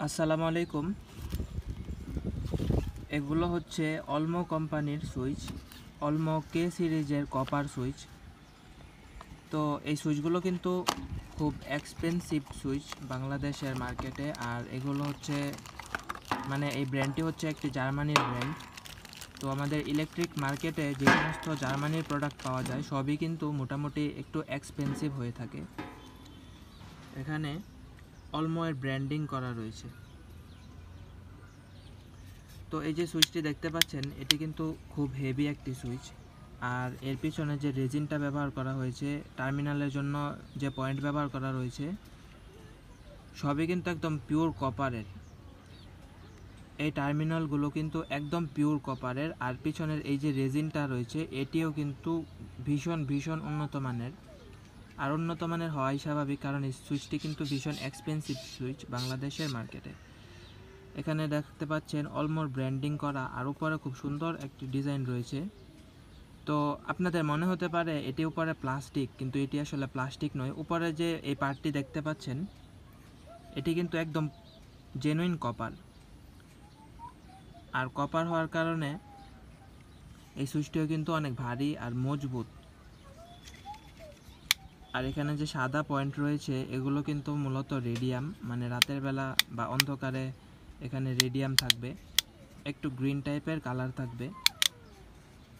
আসসালামু আলাইকুম। এগুলো হচ্ছে অলমো কোম্পানির সুইচ, অলমো কে সিরিজের কপার সুইচ। তো এই সুইচগুলো কিন্তু খুব এক্সপেন্সিভ সুইচ বাংলাদেশের মার্কেটে। আর এগুলো হচ্ছে এই ব্র্যান্ডটি হচ্ছে একটি জার্মানির ব্র্যান্ড। তো আমাদের ইলেকট্রিক মার্কেটে যে সমস্ত জার্মানির প্রোডাক্ট পাওয়া যায় সবই কিন্তু মোটামুটি একটু এক্সপেন্সিভ হয়ে থাকে। এখানে অলমো এর ব্র্যান্ডিং করা রয়েছে। তো এই যে সুইচটি দেখতে পাচ্ছেন এটি কিন্তু খুব হেভি একটি সুইচ। আর এর পিছনে যে রেজিনটা ব্যবহার করা হয়েছে, টার্মিনালের জন্য যে পয়েন্ট ব্যবহার করা রয়েছে, সবই কিন্তু একদম পিওর কপারের। এই টার্মিনালগুলো কিন্তু একদম পিওর কপারের। আর পিছনের এই যে রেজিনটা রয়েছে এটিও কিন্তু ভীষণ ভীষণ উন্নত মানের। আর উন্নত মানের হওয়াই স্বাভাবিক, কারণ এই সুইচটি কিন্তু ভীষণ এক্সপেন্সিভ সুইচ বাংলাদেশের মার্কেটে। এখানে দেখতে পাচ্ছেন অলমোর ব্র্যান্ডিং করা, আর উপরে খুব সুন্দর একটি ডিজাইন রয়েছে। তো আপনাদের মনে হতে পারে এটি উপরে প্লাস্টিক, কিন্তু এটি আসলে প্লাস্টিক নয়। উপরে যে এই পার্টটি দেখতে পাচ্ছেন এটি কিন্তু একদম জেনুইন কপার। আর কপার হওয়ার কারণে এই সুইচটিও কিন্তু অনেক ভারী আর মজবুত। আর এখানে যে সাদা পয়েন্ট রয়েছে এগুলো কিন্তু মূলত রেডিয়াম, রাতের বেলা বা অন্ধকারে এখানে রেডিয়াম থাকবে, একটু গ্রিন টাইপের কালার থাকবে।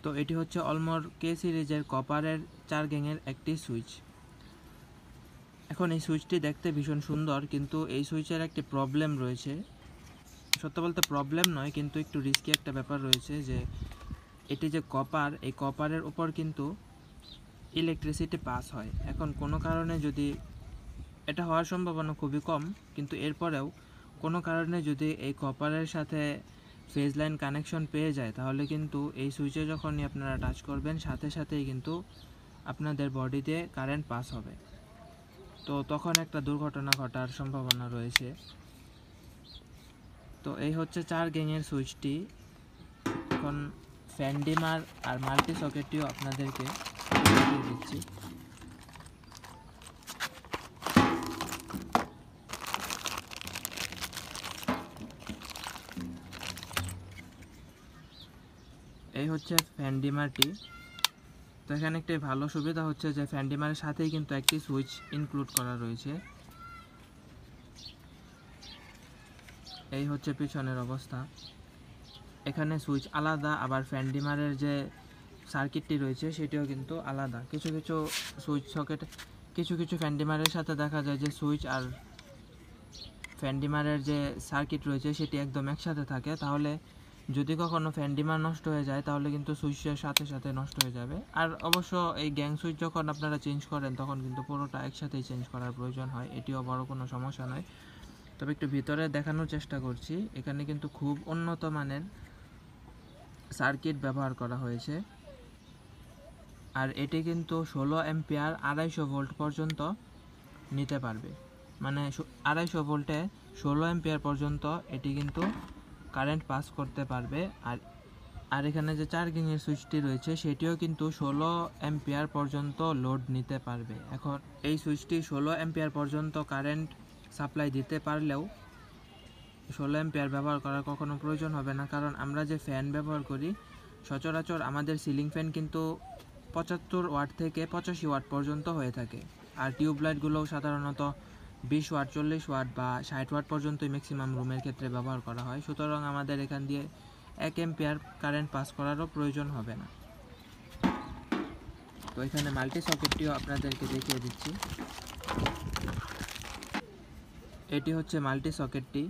তো এটি হচ্ছে অলমোর কে সিরিজের কপারের 4 গ্যাংয়ের একটি সুইচ। এখন এই সুইচটি দেখতে ভীষণ সুন্দর, কিন্তু এই সুইচের একটি প্রবলেম রয়েছে। সত্য বলতে প্রবলেম নয়, কিন্তু একটু রিস্কি একটা ব্যাপার রয়েছে, যে এটি যে কপার, এই কপারের উপর কিন্তু ইলেকট্রিসিটি পাস হয়। এখন কোনো কারণে যদি, এটা হওয়ার সম্ভাবনা খুবই কম, কিন্তু এরপরেও কোনো কারণে যদি এই কপারের সাথে ফেজ লাইন কানেকশন পেয়ে যায়, তাহলে কিন্তু এই সুইচে যখনই আপনারা টাচ করবেন সাথে সাথেই কিন্তু আপনাদের বডিতে কারেন্ট পাস হবে। তো তখন একটা দুর্ঘটনা ঘটার সম্ভাবনা রয়েছে। তো এই হচ্ছে 4 গ্যাংয়ের সুইচটি। এখন ফ্যান ডিমার আর মাল্টি সকেটটিও আপনাদেরকে দেখিয়ে দিচ্ছি। এই হচ্ছে ফ্যান ডিমারটি। তো এখানে একটি ভালো সুবিধা হচ্ছে যে ফ্যান ডিমারের সাথেই কিন্তু একটি সুইচ ইনক্লুড করা রয়েছে। এই হচ্ছে পিছনের অবস্থা। এখানে সুইচ আলাদা, আবার ফ্যান ডিমারের যে সার্কিটটি রয়েছে সেটিও কিন্তু আলাদা। কিছু কিছু সুইচ সকেট, কিছু কিছু ফ্যান ডিমারের সাথে দেখা যায় যে সুইচ আর ফ্যান ডিমারের যে সার্কিট রয়েছে সেটি একদম একসাথে থাকে। তাহলে যদি কখনো ফ্যান ডিমার নষ্ট হয়ে যায় তাহলে কিন্তু সুইচের সাথে সাথে নষ্ট হয়ে যাবে। আর অবশ্য এই গ্যাং সুইচ যখন আপনারা চেঞ্জ করেন তখন কিন্তু পুরোটা একসাথেই চেঞ্জ করার প্রয়োজন হয়, এটিও বড় কোনো সমস্যা নয়। তবে একটু ভিতরে দেখানোর চেষ্টা করছি। এখানে কিন্তু খুব উন্নত মানের সার্কিট ব্যবহার করা হয়েছে। আর এটি কিন্তু 16 অ্যাম্পিয়ার 250 ভোল্ট পর্যন্ত নিতে পারবে। 250 ভোল্টে 16 অ্যাম্পিয়ার পর্যন্ত এটি কিন্তু কারেন্ট পাস করতে পারবে। আর এখানে যে 4 গ্যাংয়ের সুইচটি রয়েছে সেটিও কিন্তু 16 অ্যাম্পিয়ার পর্যন্ত লোড নিতে পারবে। এখন এই সুইচটি 16 অ্যাম্পিয়ার পর্যন্ত কারেন্ট সাপ্লাই দিতে পারলেও 16 অ্যাম্পিয়ার ব্যবহার করার কখনো প্রয়োজন হবে না, কারণ আমরা যে ফ্যান ব্যবহার করি সচরাচর আমাদের সিলিং ফ্যান কিন্তু 75 ওয়াট থেকে 85 ওয়াট পর্যন্ত হয়ে থাকে। আর টিউবলাইটগুলোও সাধারণত 20 ওয়াট, 40 ওয়াট বা 60 ওয়াট পর্যন্তই ম্যাক্সিমাম রুমের ক্ষেত্রে ব্যবহার করা হয়। সুতরাং আমাদের এখান দিয়ে 1 অ্যাম্পিয়ার কারেন্ট পাস করারও প্রয়োজন হবে না। তো এখানে মাল্টি সকেটটিও আপনাদেরকে দেখিয়ে দিচ্ছি। এটি হচ্ছে মাল্টি সকেটটি।